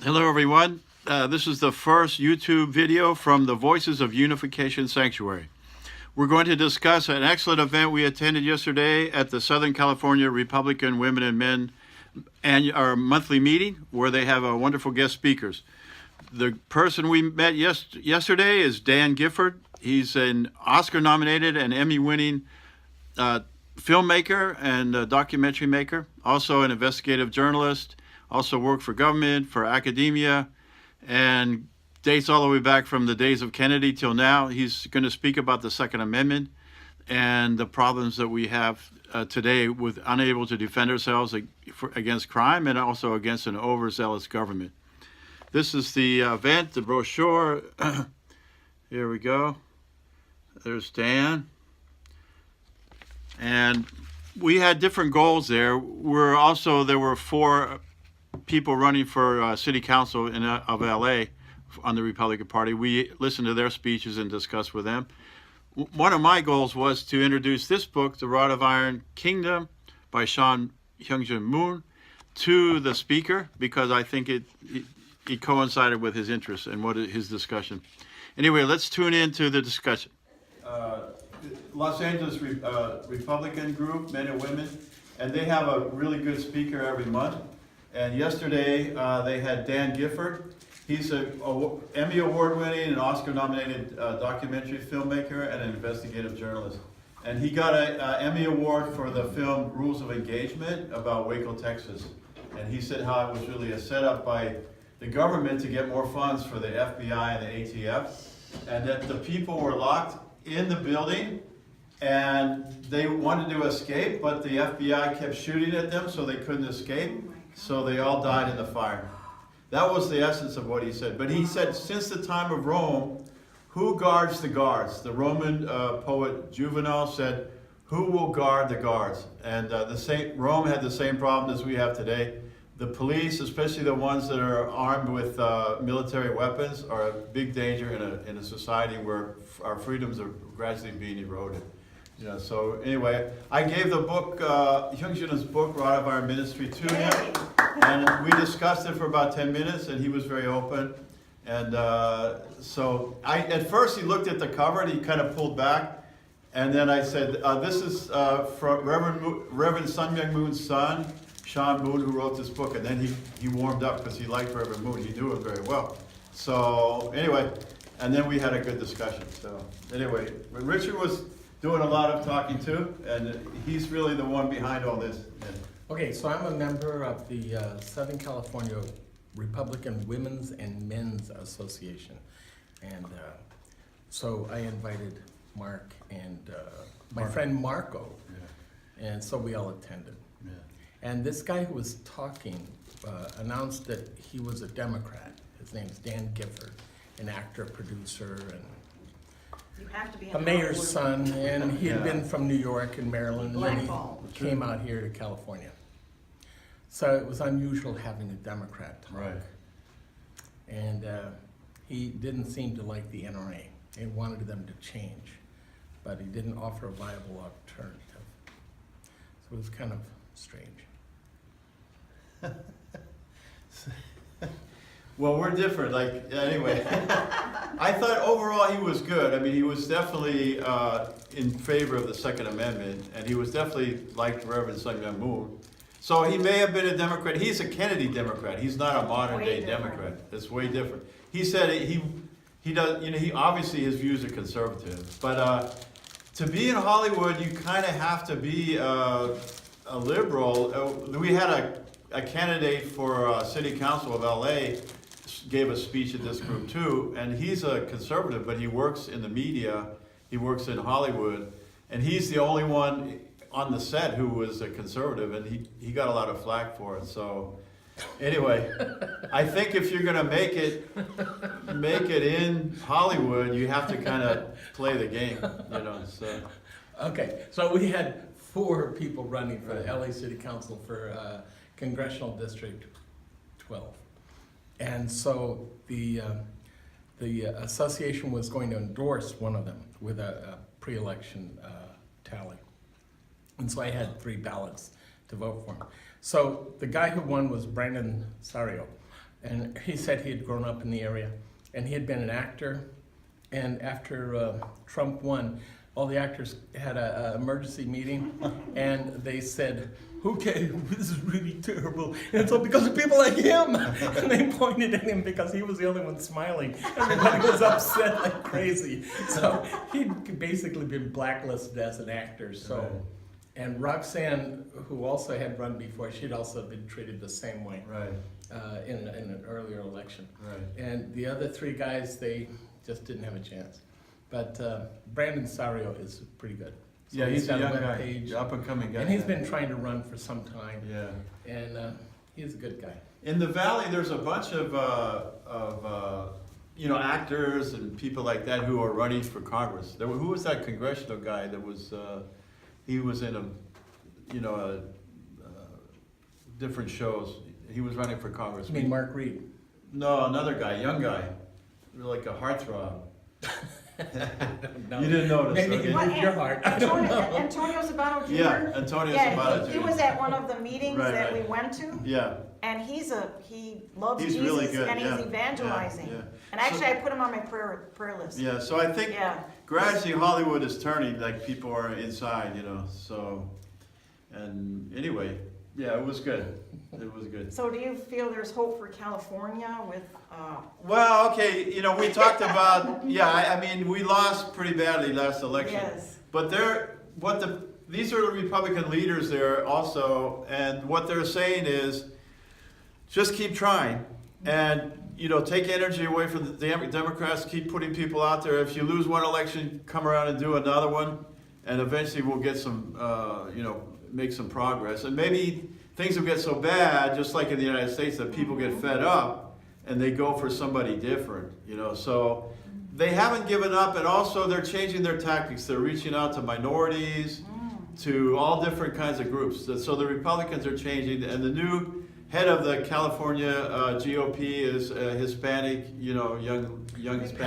Hello, everyone. This is the first YouTube video from the Voices of Unification Sanctuary. We're going to discuss an excellent event we attended yesterday at the Southern California Republican Women and Men our monthly meeting, where they have wonderful guest speakers. The person we met yesterday is Dan Gifford. He's an Oscar-nominated and Emmy-winning filmmaker and documentary maker, also an investigative journalist, also worked for government, for academia, and dates all the way back from the days of Kennedy till now. He's going to speak about the Second Amendment and the problems that we have today with unable to defend ourselves against crime and also against an overzealous government. This is the event, the brochure. Here we go. There's Dan. And we had different goals there. There were 4 people running for city council of LA on the Republican Party. We listened to their speeches and discussed with them. One of my goals was to introduce this book, The Rod of Iron Kingdom by Sean Hyung-Jin Moon, to the speaker, because I think it coincided with his interest and his discussion. Anyway, let's tune into the discussion. Los Angeles Republican group, men and women, and they have a really good speaker every month. And yesterday they had Dan Gifford. He's an Emmy Award-winning and Oscar-nominated documentary filmmaker and an investigative journalist. And he got an Emmy Award for the film Rules of Engagement about Waco, Texas. And he said how it was really a setup by the government to get more funds for the FBI and the ATF, and that the people were locked in the building and they wanted to escape, but the FBI kept shooting at them so they couldn't escape, so they all died in the fire. That was the essence of what he said. But he said, since the time of Rome, who guards the guards? The Roman poet Juvenal said, who will guard the guards? And Rome had the same problem as we have today. The police, especially the ones that are armed with military weapons, are a big danger in a society where our freedoms are gradually being eroded. So anyway, I gave the book, Hyung-Jin's book, Rod of Iron Ministry, to him, and we discussed it for about 10 minutes, and he was very open. And so at first he looked at the cover and he kind of pulled back, and then I said, this is from Reverend Sun Myung Moon's son, Sean Moon, who wrote this book. And then he warmed up because he liked Reverend Moon. He knew him very well. So anyway, and then we had a good discussion. So anyway, Richard was doing a lot of talking too, and he's really the one behind all this. Okay, so I'm a member of the Southern California Republican Women's and Men's Association. And so I invited Mark and my friend Marco, and so we all attended. Yeah. And this guy who was talking announced that he was a Democrat. His name's Dan Gifford, an actor, producer, and you have to be a mayor's son, and he had been from New York and Maryland, and then he came out here to California. So it was unusual having a Democrat talk. Right. And he didn't seem to like the NRA and wanted them to change, but he didn't offer a viable alternative. So it was kind of strange. Well, we're different. Anyway, I thought overall he was good. I mean, he was definitely in favor of the Second Amendment, and he was definitely liked Reverend Sun Myung Moon. So he may have been a Democrat. He's a Kennedy Democrat. He's not a modern-day Democrat. It's way different. He said he does. He obviously his views are conservative, but to be in Hollywood, you kind of have to be a liberal. We had a candidate for city council of LA gave a speech at this group too, and he's a conservative, but he works in the media, he works in Hollywood, and he's the only one on the set who was a conservative, and he got a lot of flack for it. So anyway, I think if you're gonna make it in Hollywood, you have to kind of play the game, so. Okay, so we had 4 people running for the LA City Council for Congressional District 12. And so the association was going to endorse one of them with a pre-election tally. And so I had 3 ballots to vote for him. So the guy who won was Brandon Sario. And he said he had grown up in the area, and he had been an actor. And after Trump won, all the actors had a emergency meeting, and they said, "Okay, this is really terrible, and it's all because of people like him." And they pointed at him because he was the only one smiling. Everybody was upset like crazy. So he'd basically been blacklisted as an actor. So, Right. and Roxanne, who also had run before, she'd also been treated the same way Right, in an earlier election. right. And the other three guys, they just didn't have a chance. But Brandon Sario is pretty good. So Yeah, he's a got young web guy, page, up and coming guy. and he's been trying to run for some time. Yeah. And he's a good guy. In the valley, there's a bunch of actors and people like that who are running for Congress. Who was that congressional guy that was? He was in different shows. He was running for Congress. I mean, Mark Reed. No, another guy, young guy, like a heartthrob. No. You didn't notice. Maybe okay? you What, moved your heart. I don't know. Antonio Sabato Jr.? Yeah, Antonio Sabato He Jr. was at one of the meetings Right, that we right. went to, Yeah, and he loves He's Jesus, really good, and yeah, he's evangelizing. yeah, yeah. And actually, I put him on my prayer list. yeah. So I think Yeah. gradually Hollywood is turning. Like people are inside, So, and anyway, yeah, it was good. It was good. So do you feel there's hope for California with, Well, okay, we talked about, I mean, we lost pretty badly last election. yes, But these are the Republican leaders there also, and what they're saying is, just keep trying, and, take energy away from the Democrats, keep putting people out there. If you lose one election, come around and do another one, and eventually we'll get some, make some progress. And maybe things will get so bad, just like in the United States, that people get fed up, and they go for somebody different, so they haven't given up, and also they're changing their tactics. They're reaching out to minorities, to all different kinds of groups. So the Republicans are changing, and the new head of the California GOP is a Hispanic, young Hispanic.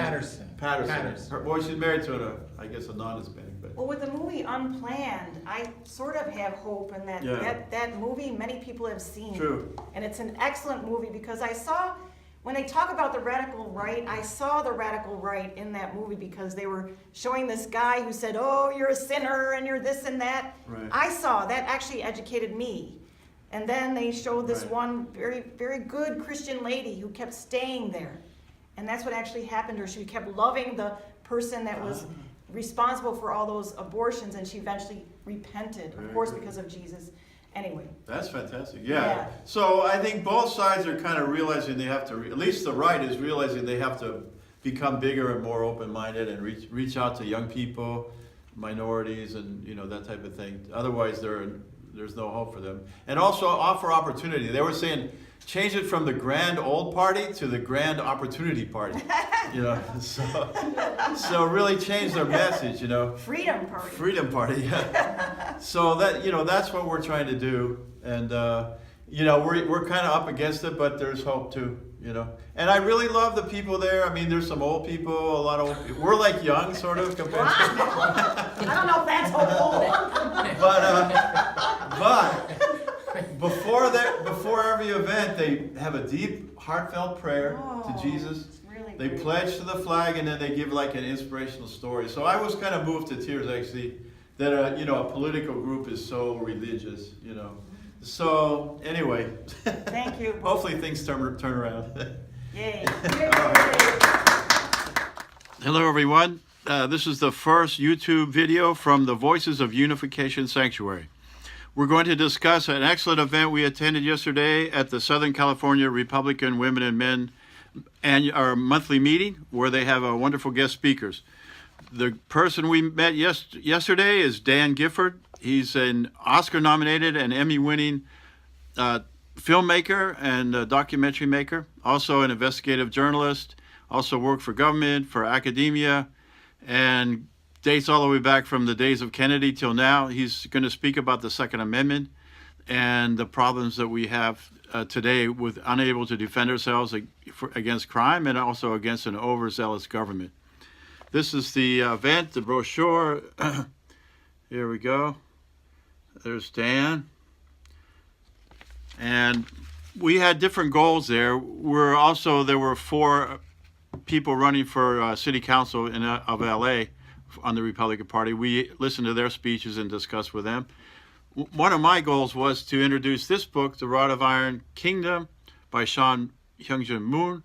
Patterson. Well, she's married to I guess a non-Hispanic, but well, with the movie Unplanned, I sort of have hope in that, Yeah. that movie many people have seen. true. And it's an excellent movie because I saw, when they talk about the radical right, I saw the radical right in that movie because they were showing this guy who said, "Oh, you're a sinner and you're this and that." Right. I saw that actually educated me. And then they showed this Right. one very, very good Christian lady who kept staying there. And that's what actually happened to her. She kept loving the person that was responsible for all those abortions, and she eventually repented, of Very course, good. because of Jesus. Anyway, That's fantastic. Yeah. Yeah. So I think both sides are kind of realizing they have to, at least the right is realizing they have to become bigger and more open-minded and reach out to young people, minorities, and that type of thing. Otherwise, there's no hope for them. And also offer opportunity. They were saying, change it from the grand old party to the grand opportunity party. So really change their message. freedom party. Freedom Party, yeah. So that's what we're trying to do, and we're kind of up against it, but there's hope too, And I really love the people there. I mean, there's some old people, a lot of old people. We're like young, sort of, compared to. I don't know if that's hopeful. But before every event, they have a deep, heartfelt prayer Oh, to Jesus. it's really They great. pledge to the flag, and then they give like an inspirational story. So I was kind of moved to tears actually that a political group is so religious. So anyway, Thank you. hopefully things turn around. Yay. Hello everyone. This is the first YouTube video from the Voices of Unification Sanctuary. We're going to discuss an excellent event we attended yesterday at the Southern California Republican Women and Men our monthly meeting, where they have wonderful guest speakers. The person we met yesterday is Dan Gifford. He's an Oscar-nominated and Emmy-winning filmmaker and documentary maker, also an investigative journalist, also worked for government, for academia, and dates all the way back from the days of Kennedy till now. He's going to speak about the Second Amendment and the problems that we have today with unable to defend ourselves against crime and also against an overzealous government. This is the event, the brochure. Here we go. There's Dan. And we had different goals there. There were four people running for city council of LA on the Republican Party. We listened to their speeches and discussed with them. One of my goals was to introduce this book, The Rod of Iron Kingdom by Sean Hyungjin Moon,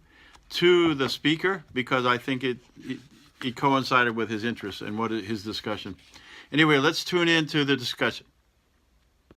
to the speaker, because I think it coincided with his interest and his discussion. Anyway, let's tune into the discussion.